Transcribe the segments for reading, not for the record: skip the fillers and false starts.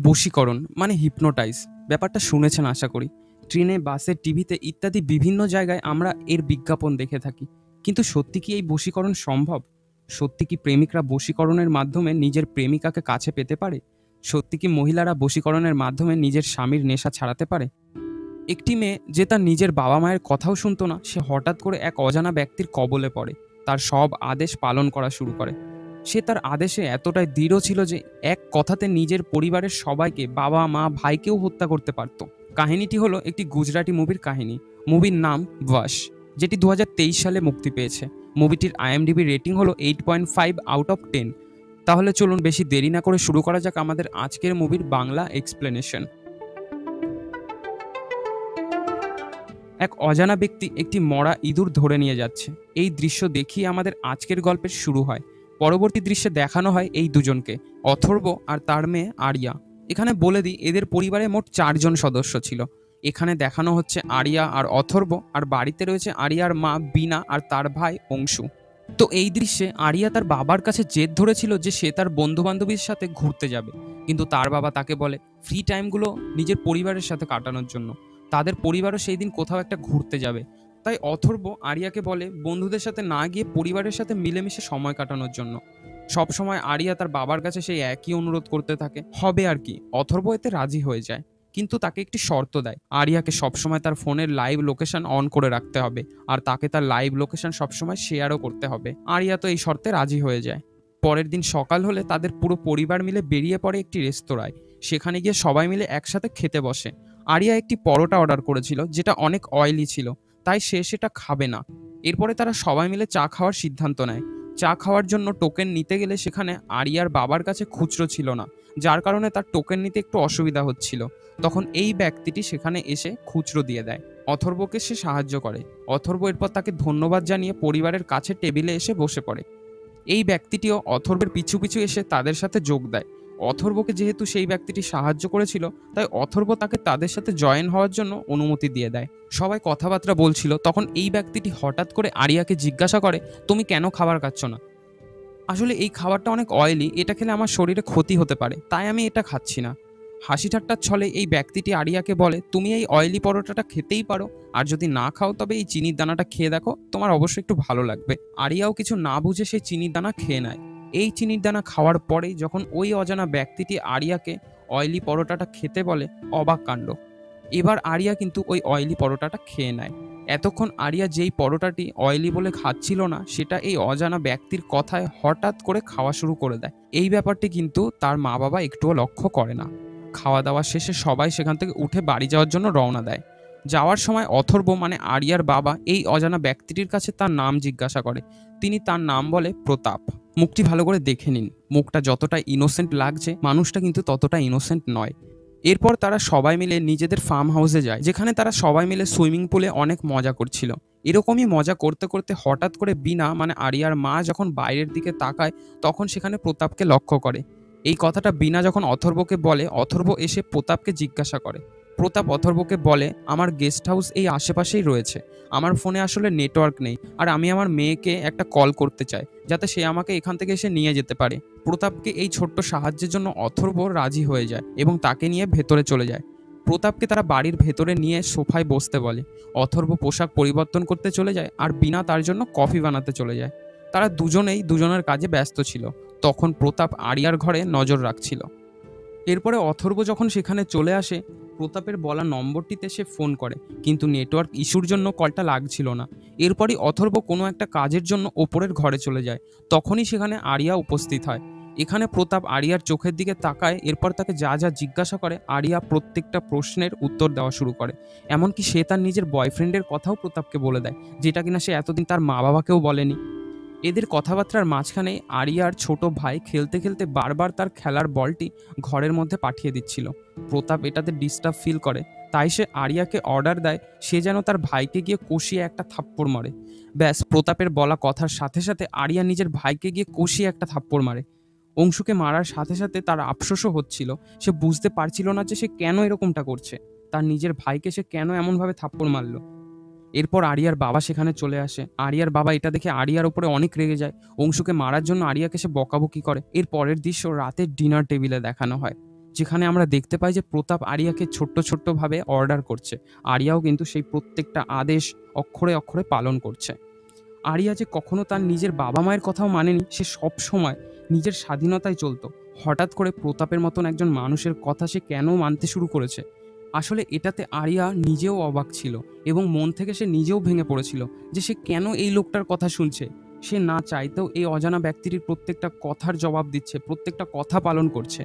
বশীকরণ মানে হিপনোটাইজ ব্যাপারটা শুনেছেন আশা করি। ট্রেনে, বাসে, টিভিতে ইত্যাদি বিভিন্ন জায়গায় আমরা এর বিজ্ঞাপন দেখে থাকি। কিন্তু সত্যি কি এই বশীকরণ সম্ভব? সত্যি কি প্রেমিকরা বশীকরণের মাধ্যমে নিজের প্রেমিকাকে কাছে পেতে পারে? সত্যি কি মহিলারা বশীকরণের মাধ্যমে নিজের স্বামীর নেশা ছাড়াতে পারে? একটি মেয়ে যে তার নিজের বাবা মায়ের কথাও শুনতো না, সে হঠাৎ করে এক অজানা ব্যক্তির কবলে পড়ে। তার সব আদেশ পালন করা শুরু করে। সে তার আদেশে এতটাই দৃঢ় ছিল যে এক কথাতে নিজের পরিবারের সবাইকে, বাবা মা ভাইকেও হত্যা করতে পারত। কাহিনীটি হলো একটি গুজরাটি মুভির কাহিনী। মুভির নাম ভাশ, যেটি 2023 সালে মুক্তি পেয়েছে। মুভিটির IMDb রেটিং হলো 8.5/10। তাহলে চলুন বেশি দেরি না করে শুরু করা যাক আমাদের আজকের মুভির বাংলা এক্সপ্লেনেশন। এক অজানা ব্যক্তি একটি মরা ইঁদুর ধরে নিয়ে যাচ্ছে। এই দৃশ্য দেখিয়ে আমাদের আজকের গল্পের শুরু হয়। পরবর্তী দৃশ্যে দেখানো হয় এই দুজনকে, অথর্ব আর তার মেয়ে আরিয়া। এখানে বলে দিই, এদের পরিবারে মোট 4 জন সদস্য ছিল। এখানে দেখানো হচ্ছে আরিয়া আর অথর্ব, আর বাড়িতে রয়েছে আরিয়ার মা বীণা আর তার ভাই অংশু। তো এই দৃশ্যে আরিয়া তার বাবার কাছে জেদ ধরেছিল যে সে তার বন্ধু বান্ধবীর সাথে ঘুরতে যাবে, কিন্তু তার বাবা তাকে বলে ফ্রি টাইমগুলো নিজের পরিবারের সাথে কাটানোর জন্য। তাদের পরিবারও সেই দিন কোথাও একটা ঘুরতে যাবে। তাই অথর্ব আরিয়াকে বলে বন্ধুদের সাথে না গিয়ে পরিবারের সাথে মিলেমিশে সময় কাটানোর জন্য। সবসময় আরিয়া তার বাবার কাছে সেই একই অনুরোধ করতে থাকে, হবে আর কি। অথর্ব এতে রাজি হয়ে যায়, কিন্তু তাকে একটি শর্ত দেয়। আরিয়াকে সবসময় তার ফোনের লাইভ লোকেশন অন করে রাখতে হবে, আর তাকে তার লাইভ লোকেশন সবসময় শেয়ারও করতে হবে। আরিয়া তো এই শর্তে রাজি হয়ে যায়। পরের দিন সকাল হলে তাদের পুরো পরিবার মিলে বেরিয়ে পড়ে একটি রেস্তোরাঁয়। সেখানে গিয়ে সবাই মিলে একসাথে খেতে বসে। আরিয়া একটি পরোটা অর্ডার করেছিল, যেটা অনেক অয়েলি ছিল, তাই সে সেটা খাবে না। এরপরে তারা সবাই মিলে চা খাওয়ার সিদ্ধান্ত নেয়। চা খাওয়ার জন্য টোকেন নিতে গেলে সেখানে আরিয়ার বাবার কাছে খুচরো ছিল না, যার কারণে তার টোকেন নিতে একটু অসুবিধা হচ্ছিল। তখন এই ব্যক্তিটি সেখানে এসে খুচরো দিয়ে দেয়। অথর্বকে সে সাহায্য করে। অথর্ব এরপর তাকে ধন্যবাদ জানিয়ে পরিবারের কাছে টেবিলে এসে বসে পড়ে। এই ব্যক্তিটিও অথর্বের পিছু পিছু এসে তাদের সাথে যোগ দেয়। অথর্বকে যেহেতু সেই ব্যক্তিটি সাহায্য করেছিল, তাই অথর্ব তাকে তাদের সাথে জয়েন হওয়ার জন্য অনুমতি দিয়ে দেয়। সবাই কথাবার্তা বলছিল, তখন এই ব্যক্তিটি হঠাৎ করে আরিয়াকে জিজ্ঞাসা করে, তুমি কেন খাবার খাচ্ছ না? আসলে এই খাবারটা অনেক অয়েলি, এটা খেলে আমার শরীরে ক্ষতি হতে পারে, তাই আমি এটা খাচ্ছি না। হাসি ঠাট্টার ছলে এই ব্যক্তিটি আরিয়াকে বলে, তুমি এই অয়েলি পরোটাটা খেতেই পারো, আর যদি না খাও তবে এই চিনির দানাটা খেয়ে দেখো, তোমার অবশ্যই একটু ভালো লাগবে। আরিয়াও কিছু না বুঝে সেই চিনির দানা খেয়ে নেয়। এই চিনির দানা খাওয়ার পরেই যখন ওই অজানা ব্যক্তিটি আরিয়াকে অয়েলি পরোটাটা খেতে বলে, অবাক কাণ্ড। এবার আরিয়া কিন্তু ওই অয়েলি পরোটাটা খেয়ে নেয়। এতক্ষণ আরিয়া যেই পরোটাটি অয়েলি বলে খাচ্ছিল না, সেটা এই অজানা ব্যক্তির কথায় হঠাৎ করে খাওয়া শুরু করে দেয়। এই ব্যাপারটি কিন্তু তার মা বাবা একটুও লক্ষ্য করে না। খাওয়া দাওয়া শেষে সবাই সেখান থেকে উঠে বাড়ি যাওয়ার জন্য রওনা দেয়। যাওয়ার সময় অথর্ব মানে আরিয়ার বাবা এই অজানা ব্যক্তিটির কাছে তার নাম জিজ্ঞাসা করে। তিনি তার নাম বলে প্রতাপ। মুখটি ভালো করে দেখে নিন, মুখটা যতটা ইনোসেন্ট লাগছে, মানুষটা কিন্তু ততটা ইনোসেন্ট নয়। এরপর তারা সবাই মিলে নিজেদের ফার্ম হাউসে যায়, যেখানে তারা সবাই মিলে সুইমিং পুলে অনেক মজা করছিল। এরকমই মজা করতে করতে হঠাৎ করে বীণা মানে আরিয়ার মা যখন বাইরের দিকে তাকায়, তখন সেখানে প্রতাপকে লক্ষ্য করে। এই কথাটা বীণা যখন অথর্বকে বলে, অথর্ব এসে প্রতাপকে জিজ্ঞাসা করে। প্রতাপ অথর্বকে বলে, আমার গেস্ট হাউস এই আশেপাশেই রয়েছে, আমার ফোনে আসলে নেটওয়ার্ক নেই, আর আমি আমার মেয়েকে একটা কল করতে চাই যাতে সে আমাকে এখান থেকে এসে নিয়ে যেতে পারে। প্রতাপকে এই ছোট্ট সাহায্যের জন্য অথর্ব রাজি হয়ে যায় এবং তাকে নিয়ে ভেতরে চলে যায়। প্রতাপকে তারা বাড়ির ভেতরে নিয়ে সোফায় বসতে বলে। অথর্ব পোশাক পরিবর্তন করতে চলে যায়, আর বীণা তার জন্য কফি বানাতে চলে যায়। তারা দুজনেই দুজনের কাজে ব্যস্ত ছিল। তখন প্রতাপ আরিয়ার ঘরে নজর রাখছিল। এরপরে অথর্ব যখন সেখানে চলে আসে, প্রতাপের বলা নম্বরটিতে সে ফোন করে, কিন্তু নেটওয়ার্ক ইস্যুর জন্য কলটা লাগছিল না। এরপরই অথর্ব কোনো একটা কাজের জন্য ওপরের ঘরে চলে যায়। তখনই সেখানে আরিয়া উপস্থিত হয়। এখানে প্রতাপ আরিয়ার চোখের দিকে তাকায়, এরপর তাকে যা যা জিজ্ঞাসা করে আরিয়া প্রত্যেকটা প্রশ্নের উত্তর দেওয়া শুরু করে। এমনকি সে তার নিজের বয়ফ্রেন্ডের কথাও প্রতাপকে বলে দেয়, যেটা কিনা সে এতদিন তার মা বাবাকেও বলেনি। এদের কথাবার্তার মাঝখানে আরিয়ার ছোট ভাই খেলতে খেলতে বারবার তার খেলার বলটি ঘরের মধ্যে পাঠিয়ে দিচ্ছিল। প্রতাপ এটাতে ডিস্টার্ব ফিল করে, তাই সে আরিয়াকে অর্ডার দেয় সে যেন তার ভাইকে গিয়ে কষিয়ে একটা থাপ্পড় মারে। ব্যাস, প্রতাপের বলা কথার সাথে সাথে আরিয়া নিজের ভাইকে গিয়ে কষিয়ে একটা থাপ্পড় মারে। অংশুকে মারার সাথে সাথে তার আফসোসও হচ্ছিল। সে বুঝতে পারছিল না যে সে কেন এরকমটা করছে, তার নিজের ভাইকে সে কেন এমনভাবে থাপ্পড় মারল। এরপর আরিয়ার বাবা সেখানে চলে আসে। আরিয়ার বাবা এটা দেখে আরিয়ার উপরে অনেক রেগে যায়। অংশুকে মারার জন্য আরিয়াকে সে বকাবকি করে। এর পরের দৃশ্য রাতের ডিনার টেবিলে দেখানো হয়। যেখানে আমরা দেখতে পাই যে প্রতাপ আরিয়াকে ছোট্ট ছোট্টভাবে অর্ডার করছে। আরিয়াও কিন্তু সেই প্রত্যেকটা আদেশ অক্ষরে অক্ষরে পালন করছে। আরিয়া যে কখনো তার নিজের বাবা মায়ের কথাও মানেনি, সে সবসময় নিজের স্বাধীনতায় চলতো। হঠাৎ করে প্রতাপের মতন একজন মানুষের কথা সে কেন মানতে শুরু করেছে? আসলে এটাতে আরিয়া নিজেও অবাক ছিল এবং মন থেকে সে নিজেও ভেঙে পড়েছিল যে সে কেন এই লোকটার কথা শুনছে। সে না চাইতেও এই অজানা ব্যক্তিটির প্রত্যেকটা কথার জবাব দিচ্ছে, প্রত্যেকটা কথা পালন করছে।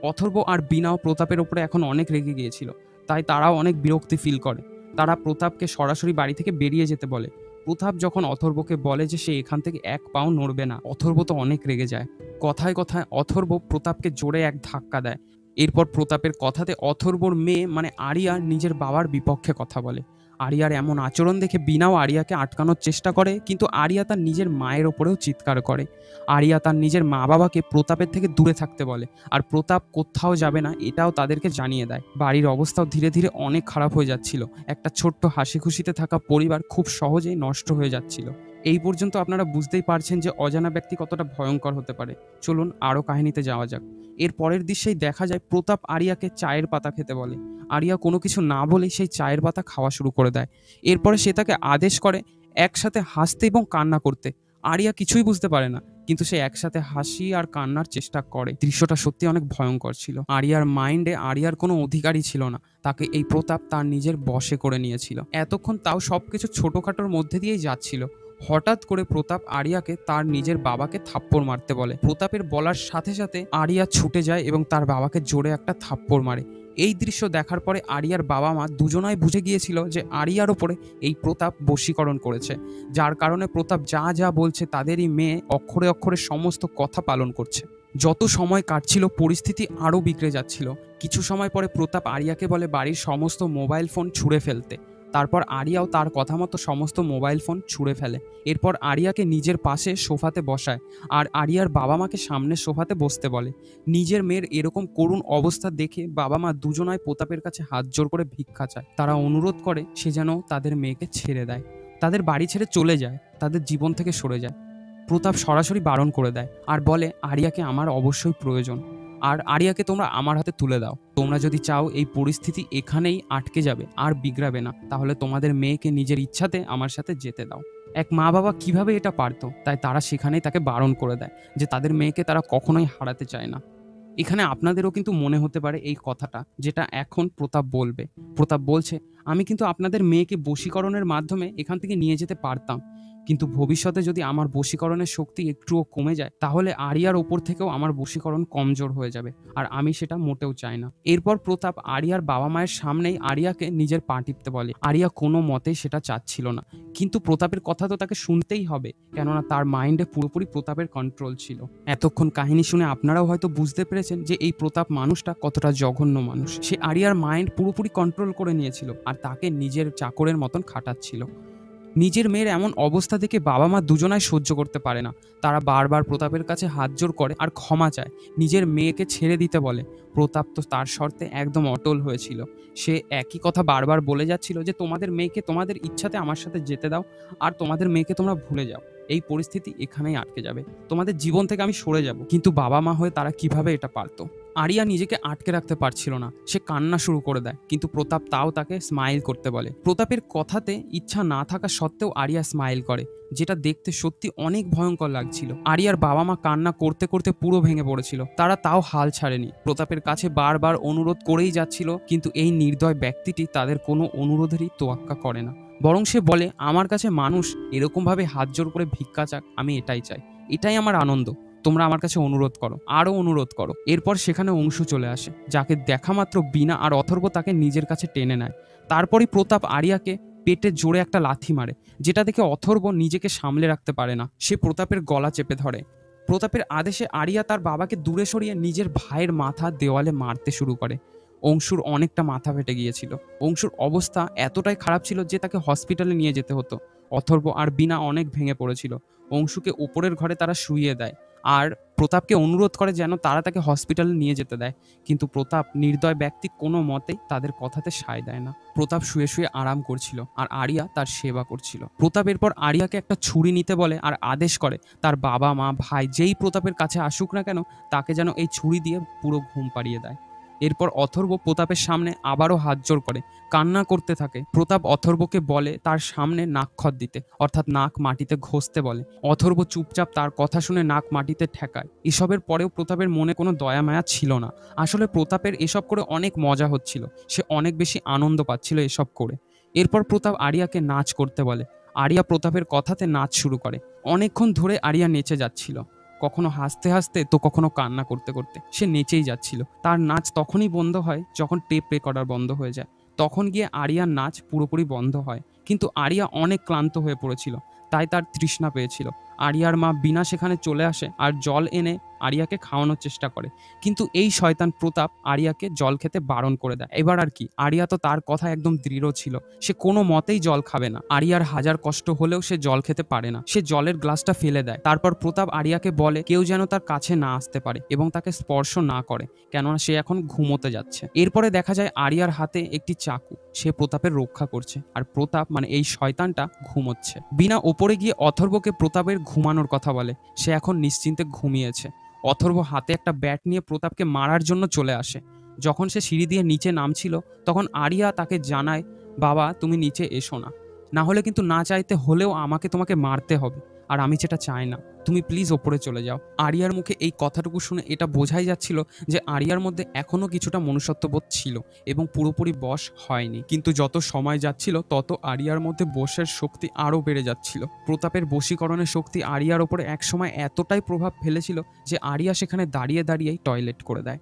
অথর্ব আর বীণাও প্রতাপের ওপরে এখন অনেক রেগে গিয়েছিল, তাই তারাও অনেক বিরক্তি ফিল করে। তারা প্রতাপকে সরাসরি বাড়ি থেকে বেরিয়ে যেতে বলে। প্রতাপ যখন অথর্বকে বলে যে সে এখান থেকে এক পাও নড়বে না, অথর্ব তো অনেক রেগে যায়। কথায় কথায় অথর্ব প্রতাপকে জোরে এক ধাক্কা দেয়। এরপর প্রতাপের কথাতে অথর্বর মেয়ে মানে আরিয়া নিজের বাবার বিপক্ষে কথা বলে। আরিয়ার এমন আচরণ দেখে বীণাও আরিয়াকে আটকানোর চেষ্টা করে, কিন্তু আরিয়া তার নিজের মায়ের ওপরেও চিৎকার করে। আরিয়া তার নিজের মা বাবাকে প্রতাপের থেকে দূরে থাকতে বলে, আর প্রতাপ কোথাও যাবে না এটাও তাদেরকে জানিয়ে দেয়। বাড়ির অবস্থাও ধীরে ধীরে অনেক খারাপ হয়ে যাচ্ছিল। একটা ছোট্ট হাসি খুশিতে থাকা পরিবার খুব সহজেই নষ্ট হয়ে যাচ্ছিল। এই পর্যন্ত আপনারা বুঝতেই পারছেন যে অজানা ব্যক্তি কতটা ভয়ঙ্কর হতে পারে। চলুন আরও কাহিনীতে যাওয়া যাক। এর পরের দৃশ্যেই দেখা যায় প্রতাপ আরিয়াকে চায়ের পাতা খেতে বলে। আরিয়া কোনো কিছু না বলেই সেই চায়ের পাতা খাওয়া শুরু করে দেয়। এরপরে সে তাকে আদেশ করে একসাথে হাসতে এবং কান্না করতে। আরিয়া কিছুই বুঝতে পারে না, কিন্তু সে একসাথে হাসি আর কান্নার চেষ্টা করে। দৃশ্যটা সত্যি অনেক ভয়ঙ্কর ছিল। আরিয়ার মাইন্ডে আরিয়ার কোনো অধিকারই ছিল না, তাকে এই প্রতাপ তার নিজের বশে করে নিয়েছিল। এতক্ষণ তাও সবকিছু ছোটখাটোর মধ্যে দিয়েই যাচ্ছিল। হঠাৎ করে প্রতাপ আরিয়াকে তার নিজের বাবাকে থাপ্পড় মারতে বলে। প্রতাপের বলার সাথে সাথে আরিয়া ছুটে যায় এবং তার বাবাকে জোরে একটা থাপ্পড় মারে। এই দৃশ্য দেখার পরে আরিয়ার বাবা মা দুজনাই বুঝে গিয়েছিল যে আরিয়ার ওপরে এই প্রতাপ বশীকরণ করেছে, যার কারণে প্রতাপ যা যা বলছে তাদেরই মেয়ে অক্ষরে অক্ষরে সমস্ত কথা পালন করছে। যত সময় কাটছিল পরিস্থিতি আরও বিগড়ে যাচ্ছিল। কিছু সময় পরে প্রতাপ আরিয়াকে বলে বাড়ির সমস্ত মোবাইল ফোন ছুঁড়ে ফেলতে। তারপর আরিয়াও তার কথা মতো সমস্ত মোবাইল ফোন ছুঁড়ে ফেলে। এরপর আরিয়াকে নিজের পাশে সোফাতে বসায় আর আরিয়ার বাবা মাকে সামনের সোফাতে বসতে বলে। নিজের মেয়ের এরকম করুণ অবস্থা দেখে বাবা মা দুজনায় প্রতাপের কাছে হাত জোর করে ভিক্ষা চায়। তারা অনুরোধ করে সে যেন তাদের মেয়েকে ছেড়ে দেয়, তাদের বাড়ি ছেড়ে চলে যায়, তাদের জীবন থেকে সরে যায়। প্রতাপ সরাসরি বারণ করে দেয় আর বলে আরিয়াকে আমার অবশ্যই প্রয়োজন, আর আরিয়াকে তোমরা আমার হাতে তুলে দাও। তোমরা যদি চাও এই পরিস্থিতি এখানেই আটকে যাবে আর বিগড়াবে না, তাহলে তোমাদের মেয়েকে নিজের ইচ্ছাতে আমার সাথে যেতে দাও। এক মা বাবা কিভাবে এটা পারতো, তাই তারা সেখানেই তাকে বারণ করে দেয় যে তাদের মেয়েকে তারা কখনোই হারাতে চায় না। এখানে আপনাদেরও কিন্তু মনে হতে পারে এই কথাটা যেটা এখন প্রতাপ বলবে। প্রতাপ বলছে আমি কিন্তু আপনাদের মেয়েকে বশীকরণের মাধ্যমে এখান থেকে নিয়ে যেতে পারতাম, কিন্তু ভবিষ্যতে যদি আমার বশীকরণের শক্তি একটুও কমে যায় তাহলে আরিয়ার ওপর থেকেও আমার বশীকরণ কমজোর হয়ে যাবে, আর আমি সেটা মোটেও চাই না। এরপর প্রতাপ আরিয়ার বাবা মায়ের সামনেই আরিয়াকে নিজের পা টিপতে বলে। আরিয়া কোনো মতেই সেটা চাচ্ছিল না, কিন্তু প্রতাপের কথা তো তাকে শুনতেই হবে, কেননা তার মাইন্ডে পুরোপুরি প্রতাপের কন্ট্রোল ছিল। এতক্ষণ কাহিনী শুনে আপনারাও হয়তো বুঝতে পেরেছেন যে এই প্রতাপ মানুষটা কতটা জঘন্য মানুষ। সে আরিয়ার মাইন্ড পুরোপুরি কন্ট্রোল করে নিয়েছিল আর তাকে নিজের চাকরের মতন খাটাচ্ছিল। নিজের মেয়ের এমন অবস্থা দেখে বাবা মা দুজনাই সহ্য করতে পারে না। তারা বারবার প্রতাপের কাছে হাত জোর করে আর ক্ষমা চায়, নিজের মেয়েকে ছেড়ে দিতে বলে। প্রতাপ তো তার শর্তে একদম অটল হয়েছিল। সে একই কথা বারবার বলে যাচ্ছিল যে তোমাদের মেয়েকে তোমাদের ইচ্ছাতে আমার সাথে যেতে দাও, আর তোমাদের মেয়েকে তোমরা ভুলে যাও। এই পরিস্থিতি এখানেই আটকে যাবে, তোমাদের জীবন থেকে আমি সরে যাব। কিন্তু বাবা মা হয়ে তারা কিভাবে এটা পারতো? আরিয়া নিজেকে আটকে রাখতে পারছিল না, সে কান্না শুরু করে দেয়, কিন্তু প্রতাপ তাও তাকে স্মাইল করতে বলে। প্রতাপের কথাতে ইচ্ছা না থাকা সত্ত্বেও আরিয়া স্মাইল করে, যেটা দেখতে সত্যি অনেক ভয়ঙ্কর লাগছিল। আরিয়ার বাবা মা কান্না করতে করতে পুরো ভেঙে পড়েছিল, তারা তাও হাল ছাড়েনি, প্রতাপের কাছে বারবার অনুরোধ করেই যাচ্ছিল, কিন্তু এই নির্দয় ব্যক্তিটি তাদের কোনো অনুরোধেরই তোয়াক্কা করে না। বরং সে বলে আমার কাছে মানুষ এরকমভাবে হাত জোর করে ভিক্ষা চাক, আমি এটাই চাই, এটাই আমার আনন্দ, তোমরা আমার কাছে অনুরোধ করো, আরও অনুরোধ করো। এরপর সেখানে অংশু চলে আসে, যাকে দেখা মাত্র বীণা আর অথর্ব তাকে নিজের কাছে টেনে নেয়। তারপরই প্রতাপ আরিয়াকে পেটে জোরে একটা লাথি মারে, যেটা দেখে অথর্ব নিজেকে সামলে রাখতে পারে না, সে প্রতাপের গলা চেপে ধরে। প্রতাপের আদেশে আরিয়া তার বাবাকে দূরে সরিয়ে নিজের ভাইয়ের মাথা দেওয়ালে মারতে শুরু করে। অংশুর অনেকটা মাথা ফেটে গিয়েছিল। অংশুর অবস্থা এতটাই খারাপ ছিল যে তাকে হসপিটালে নিয়ে যেতে হতো। অথর্ব আর বীণা অনেক ভেঙে পড়েছিল। অংশুকে উপরের ঘরে তারা শুইয়ে দেয় আর প্রতাপকে অনুরোধ করে যেন তারা তাকে হসপিটালে নিয়ে যেতে দেয়, কিন্তু প্রতাপ নির্দয় ব্যক্তি কোনো মতেই তাদের কথাতে সায় দেয় না। প্রতাপ শুয়ে শুয়ে আরাম করছিল আর আরিয়া তার সেবা করছিল। প্রতাপ এরপর আরিয়াকে একটা ছুরি নিতে বলে আর আদেশ করে তার বাবা মা ভাই যেই প্রতাপের কাছে আসুক না কেন তাকে যেন এই ছুরি দিয়ে পুরো ঘুম পাড়িয়ে দেয়। এরপর অথর্ব প্রতাপের সামনে আবারও হাত জোড় করে কান্না করতে থাকে। প্রতাপ অথর্বকে বলে তার সামনে নাকখত দিতে, অর্থাৎ নাক মাটিতে ঘষতে বলে। অথর্ব চুপচাপ তার কথা শুনে নাক মাটিতে ঠেকায়। এসবের পরেও প্রতাপের মনে কোনো দয়া মায়া ছিল না। আসলে প্রতাপের এসব করে অনেক মজা হচ্ছিল, সে অনেক বেশি আনন্দ পাচ্ছিল এসব করে। এরপর প্রতাপ আরিয়াকে নাচ করতে বলে। আরিয়া প্রতাপের কথাতে নাচ শুরু করে। অনেকক্ষণ ধরে আরিয়া নেচে যাচ্ছিল, কখনো হাসতে হাসতে তো কখনো কান্না করতে করতে সে নেচেই যাচ্ছিল। তার নাচ তখনই বন্ধ হয় যখন টেপ রেকর্ডার বন্ধ হয়ে যায়, তখন গিয়ে আরিয়ার নাচ পুরোপুরি বন্ধ হয়। কিন্তু আরিয়া অনেক ক্লান্ত হয়ে পড়েছিল, তাই তার তৃষ্ণা পেয়েছিল। আরিয়ার মা বিনা সেখানে চলে আসে আর জল এনে আরিয়াকে খাওয়ানোর চেষ্টা করে, কিন্তু এই শয়তান প্রতাপ আরিয়াকে জল খেতে বারণ করে দেয়। এবার আর কি, আরিয়া তো তার কথা একদম দৃঢ় ছিল, সে কোনো মতেই জল খাবে না। আরিয়ার হাজার কষ্ট হলেও সে জল খেতে পারে না, সে জলের গ্লাসটা ফেলে দেয়। তারপর প্রতাপ আরিয়াকে বলে কেউ যেন তার কাছে না আসতে পারে এবং তাকে স্পর্শ না করে, কেননা সে এখন ঘুমোতে যাচ্ছে। এরপরে দেখা যায় আরিয়ার হাতে একটি চাকু, সে প্রতাপের রক্ষা করছে, আর প্রতাপ মানে এই শয়তানটা ঘুমোচ্ছে। বিনা ওপরে গিয়ে অথর্বকে প্রতাপের ঘুমানোর কথা বলে, সে এখন নিশ্চিন্তে ঘুমিয়েছে। অথর্ব হাতে একটা ব্যাট নিয়ে প্রতাপকে মারার জন্য চলে আসে। যখন সে সিঁড়ি দিয়ে নিচে নামছিল তখন আরিয়া তাকে জানায়, বাবা তুমি নিচে এসো না, না হলে কিন্তু না চাইতে হলেও আমাকে তোমাকে মারতে হবে, আর আমি যেটা চাই না, তুমি প্লিজ ওপরে চলে যাও। আরিয়ার মুখে এই কথাটুকু শুনে এটা বোঝাই যাচ্ছিল যে আরিয়ার মধ্যে এখনো কিছুটা মনুষ্যত্ববোধ ছিল এবং পুরোপুরি বশ হয়নি। কিন্তু যত সময় যাচ্ছিল তত আরিয়ার মধ্যে বশের শক্তি আরও বেড়ে যাচ্ছিল। প্রতাপের বশীকরণের শক্তি আরিয়ার ওপরে একসময় এতটাই প্রভাব ফেলেছিল যে আরিয়া সেখানে দাঁড়িয়ে দাঁড়িয়েই টয়লেট করে দেয়।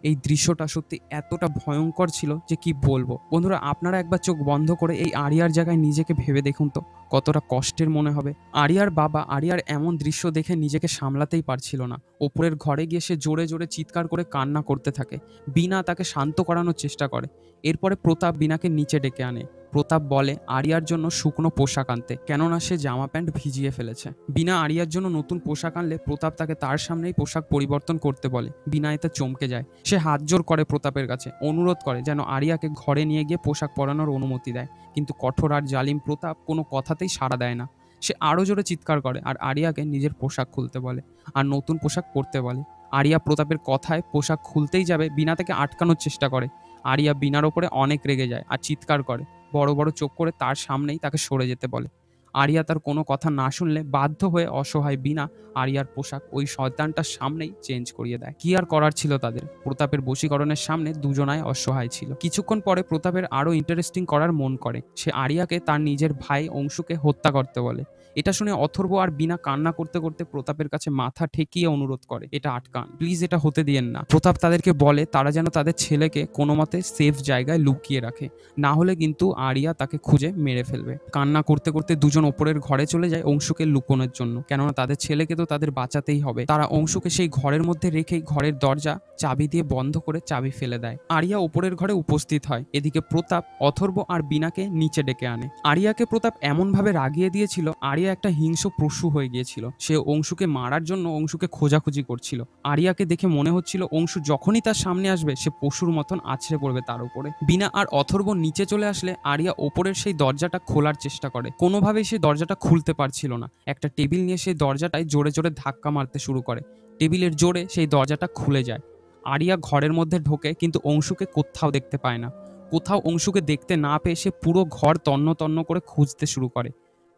এই দৃশ্যটা সত্যি এতটা ভয়ঙ্কর ছিল যে কি বলবো। বন্ধুরা, আপনারা একবার চোখ বন্ধ করে এই আরিয়ার জায়গায় নিজেকে ভেবে দেখুন তো কতটা কষ্টের মনে হবে। আরিয়ার বাবা আরিয়ার এমন দৃশ্য দেখে নিজেকে সামলাতেই পারছিল না। ওপরের ঘরে গিয়ে সে জোরে জোরে চিৎকার করে কান্না করতে থাকে। বিনা তাকে শান্ত করানোর চেষ্টা করে। এরপরে প্রতাপ বিনাকে নিচে ডেকে আনে। প্রতাপ বলে আরিয়ার জন্য শুকনো পোশাক আনতে, কেননা সে জামা প্যান্ট ভিজিয়ে ফেলেছে। বিনা আরিয়ার জন্য নতুন পোশাক আনলে প্রতাপ তাকে তার সামনেই পোশাক পরিবর্তন করতে বলে। বিনা এতে চমকে যায়, সে হাত জোর করে প্রতাপের কাছে, অনুরোধ করে যেন আরিয়াকে ঘরে নিয়ে গিয়ে পোশাক পরানোর অনুমতি দেয়। কিন্তু কঠোর আর জালিম প্রতাপ কোনো কথাতেই সাড়া দেয় না। সে আরও জোরে চিৎকার করে আর আরিয়াকে নিজের পোশাক খুলতে বলে আর নতুন পোশাক পরতে বলে। আরিয়া প্রতাপের কথায় পোশাক খুলতেই যাবে, বিনা তাকে আটকানোর চেষ্টা করে। আরিয়া বিনার ওপরে অনেক রেগে যায় আর চিৎকার করে, বড় বড় চোখ করে তার সামনেই তাকে সরে যেতে বলে। আরিয়া তার কোনো কথা না শুনলে বাধ্য হয়ে অসহায় বিনা আরিয়ার পোশাক ওই শয়তানটার সামনেই চেঞ্জ করিয়ে দেয়। কি আর করার ছিল তাদের, প্রতাপের বশীকরণের সামনে দুজনাই অসহায় ছিল। কিছুক্ষণ পরে প্রতাপের আরো ইন্টারেস্টিং করার মন করে, সে আরিয়াকে তার নিজের ভাই অংশুকে হত্যা করতে বলে। এটা শুনে অথর্ব আর বিনা কান্না করতে করতে প্রতাপের কাছে মাথা ঠেকিয়ে অনুরোধ করে, এটা আটকান, প্লিজ এটা হতে দিয়েন না। প্রতাপ তাদেরকে বলে তারা যেন তাদের ছেলেকে কোনো মতে সেফ জায়গায় লুকিয়ে রাখে, না হলে কিন্তু আরিয়া তাকে খুঁজে মেরে ফেলবে। কান্না করতে করতে দুজন ওপরের ঘরে চলে যায় অংশুকে লুকোনোর জন্য, কেননা তাদের ছেলেকে তো তাদের বাঁচাতেই হবে। তারা অংশুকে সেই ঘরের মধ্যে রেখেই ঘরের দরজা চাবি দিয়ে বন্ধ করে চাবি ফেলে দেয়। আরিয়া ওপরের ঘরে উপস্থিত হয়। এদিকে প্রতাপ অথর্ব আর বিনাকে নিচে ডেকে আনে। আরিয়াকে প্রতাপ এমনভাবে রাগিয়ে দিয়েছিল, আরিয়া একটা হিংস্র পশু হয়ে গিয়েছিল। সে অংশুকে মারার জন্য অংশুকে খোঁজাখুঁজি করছিল। আরিয়াকে দেখে মনে হচ্ছিল অংশু যখনই তার সামনে আসবে সে পশুর মতন আছড়ে পড়বে তার উপরে। বিনা আর অথর্ব নিচে চলে আসলে আরিয়া ওপরের সেই দরজাটা খোলার চেষ্টা করে, কোনোভাবেই সেই দরজাটা খুলতে পারছিল না। একটা টেবিল নিয়ে সেই দরজাটায় জোরে জোরে ধাক্কা মারতে শুরু করে। টেবিলের জোরে সেই দরজাটা খুলে যায়। আরিয়া ঘরের মধ্যে ঢোকে কিন্তু অংশুকে কোথাও দেখতে পায় না। কোথাও অংশুকে দেখতে না পেয়ে সে পুরো ঘর তন্ন তন্ন করে খুঁজতে শুরু করে।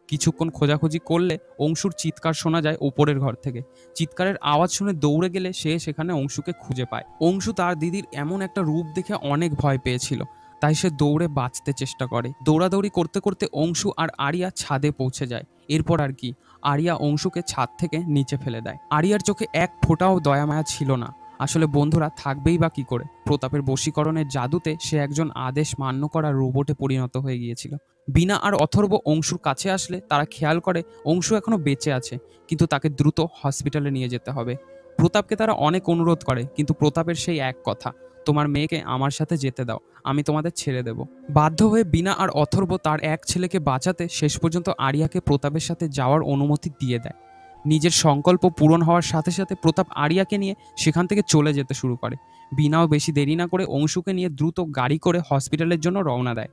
কিছুক্ষণ খোঁজাখুঁজি করলে অংশুর চিৎকার শোনা যায় ওপরের ঘর থেকে। চিৎকারের আওয়াজ শুনে দৌড়ে গেলে সে সেখানে অংশুকে খুঁজে পায়। অংশু তার দিদির এমন একটা রূপ দেখে অনেক ভয় পেয়েছিল, তাই সে দৌড়ে বাঁচতে চেষ্টা করে। দৌড়াদৌড়ি করতে করতে অংশু আর আরিয়া ছাদে পৌঁছে যায়। এরপর আর কি, আরিয়া অংশুকে ছাদ থেকে নিচে ফেলে দেয়। আরিয়ার চোখে এক ফোঁটাও দয়ামায়া ছিল না। আসলে বন্ধুরা, থাকবেই বা কি করে, প্রতাপের বশীকরণের জাদুতে সে একজন আদেশ মান্য করা রোবটে পরিণত হয়ে গিয়েছিল। বিনা আর অথর্ব অংশুর কাছে আসলে তারা খেয়াল করে অংশু এখনো বেঁচে আছে, কিন্তু তাকে দ্রুত হসপিটালে নিয়ে যেতে হবে। প্রতাপকে তারা অনেক অনুরোধ করে, কিন্তু প্রতাপের সেই এক কথা, তোমার মেয়েকে আমার সাথে যেতে দাও, আমি তোমাদের ছেড়ে দেব। বাধ্য হয়ে বিনা আর অথর্ব তার এক ছেলেকে বাঁচাতে শেষ পর্যন্ত আরিয়াকে প্রতাপের সাথে যাওয়ার অনুমতি দিয়ে দেয়। নিজের সংকল্প পূরণ হওয়ার সাথে সাথে প্রতাপ আরিয়াকে নিয়ে সেখান থেকে চলে যেতে শুরু করে। বিনাও বেশি দেরি না করে অংশুকে নিয়ে দ্রুত গাড়ি করে হসপিটালের জন্য রওনা দেয়।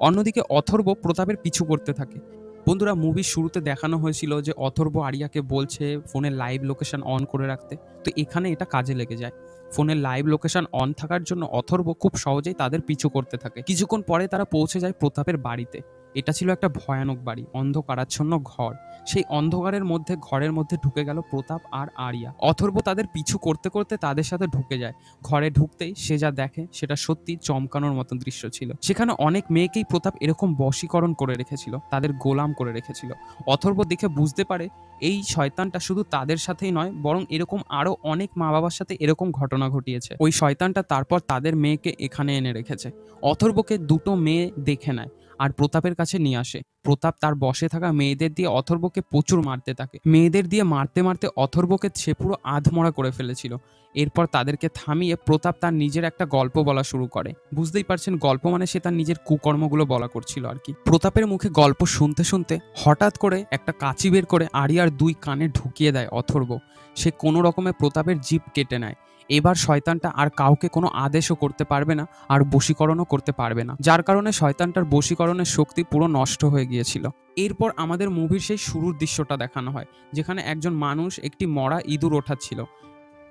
অন্যদিকে অথর্ব প্রতাপের পিছু করতে থাকে। বন্ধুরা, মুভির শুরুতে দেখানো হয়েছিল যে অথর্ব আরিয়াকে বলছে ফোনে লাইভ লোকেশন অন করে রাখতে, তো এখানে এটা কাজে লেগে যায়। ফোনের লাইভ লোকেশন অন থাকার জন্য অথর্ব খুব সহজেই তাদের পিছু করতে থাকে। কিছুক্ষণ পরে তারা পৌঁছে যায় প্রতাপের বাড়িতে। এটা ছিল একটা ভয়ানক বাড়ি, অন্ধকারাচ্ছন্ন ঘর। সেই অন্ধকারের মধ্যে ঘরের মধ্যে ঢুকে গেল প্রতাপ আর আরিয়া। অথর্ব তাদের পিছু করতে করতে তাদের সাথে ঢুকে যায়। ঘরে ঢুকতেই সে যা দেখে সেটা সত্যি চমকানোর মতো দৃশ্য ছিল। সেখানে অনেক মেয়েকেই প্রতাপ এরকম বশীকরণ করে রেখেছিল, তাদের গোলাম করে রেখেছিল। অথর্ব দেখে বুঝতে পারে এই শয়তানটা শুধু তাদের সাথেই নয়, বরং এরকম আরো অনেক মা বাবার সাথে এরকম ঘটনা ঘটিয়েছে। ওই শয়তানটা তারপর তাদের মেয়েকে এখানে এনে রেখেছে। অথর্বকে দুটো মেয়ে দেখে নেয় আর প্রতাপের কাছে নিয়ে আসে। প্রতাপ তার বসে থাকা মেয়েদের দিয়ে অথর্বকে প্রচুর মারতে থাকে। মেয়েদের দিয়ে মারতে মারতে অথর্বকে সে পুরো আধমরা করে ফেলেছিল। এরপর তাদেরকে থামিয়ে প্রতাপ তার নিজের একটা গল্প বলা শুরু করে। বুঝতেই পারছেন, গল্প মানে সে তার নিজের কুকর্মগুলো বলা করছিল আর কি। প্রতাপের মুখে গল্প শুনতে শুনতে হঠাৎ করে একটা কাঁচি বের করে আরিয়ার দুই কানে ঢুকিয়ে দেয় অথর্ব। সে কোনো রকমে প্রতাপের জিভ কেটে নেয়। এবার শয়তানটা আর কাউকে কোনো আদেশও করতে পারবে না, আর বশীকরণও করতে পারবে না, যার কারণে শয়তানটার বশীকরণের শক্তি পুরো নষ্ট হয়ে গিয়েছিল। এরপর আমাদের মুভির সেই শুরুর দৃশ্যটা দেখানো হয়, যেখানে একজন মানুষ একটি মরা ইঁদুর ওঠাচ্ছিল।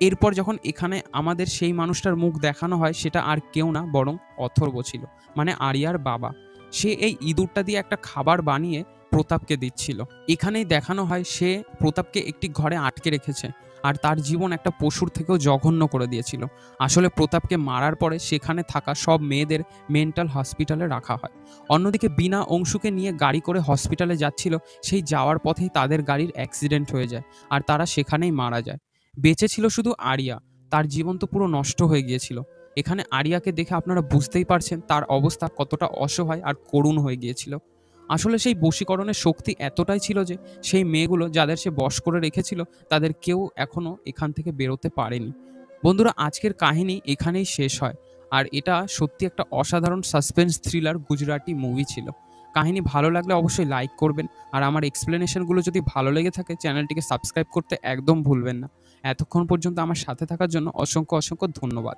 এরপর যখন এখানে আমাদের সেই মানুষটার মুখ দেখানো হয়, সেটা আর কেউ না বরং অথর্ব ছিল, মানে আরিয়ার বাবা। সে এই ইঁদুরটা দিয়ে একটা খাবার বানিয়ে প্রতাপকে দিচ্ছিল। এখানেই দেখানো হয় সে প্রতাপকে একটি ঘরে আটকে রেখেছে আর তার জীবন একটা পশুর থেকেও জঘন্য করে দিয়েছিল। আসলে প্রতাপকে মারার পরে সেখানে থাকা সব মেয়েদের মেন্টাল হসপিটালে রাখা হয়। অন্যদিকে বিনা অংশুকে নিয়ে গাড়ি করে হসপিটালে যাচ্ছিল, সেই যাওয়ার পথেই তাদের গাড়ির অ্যাক্সিডেন্ট হয়ে যায় আর তারা সেখানেই মারা যায়। বেঁচে ছিল শুধু আরিয়া, তার জীবন তো পুরো নষ্ট হয়ে গিয়েছিল। এখানে আরিয়াকে দেখে আপনারা বুঝতেই পারছেন তার অবস্থা কতটা অসহায় আর করুণ হয়ে গিয়েছিল। আসলে সেই বশীকরণের শক্তি এতটাই ছিল যে সেই মেয়েগুলো যাদের সে বশ করে রেখেছিল তাদের কেউ এখনো এখান থেকে বেরোতে পারেনি। বন্ধুরা, আজকের কাহিনী এখানেই শেষ হয়। আর এটা সত্যি একটা অসাধারণ সাসপেন্স থ্রিলার গুজরাটি মুভি ছিল। কাহিনী ভালো লাগলে অবশ্যই লাইক করবেন, আর আমার এক্সপ্লেনেশনগুলো যদি ভালো লেগে থাকে চ্যানেলটিকে সাবস্ক্রাইব করতে একদম ভুলবেন না। এতক্ষণ পর্যন্ত আমার সাথে থাকার জন্য অসংখ্য অসংখ্য ধন্যবাদ।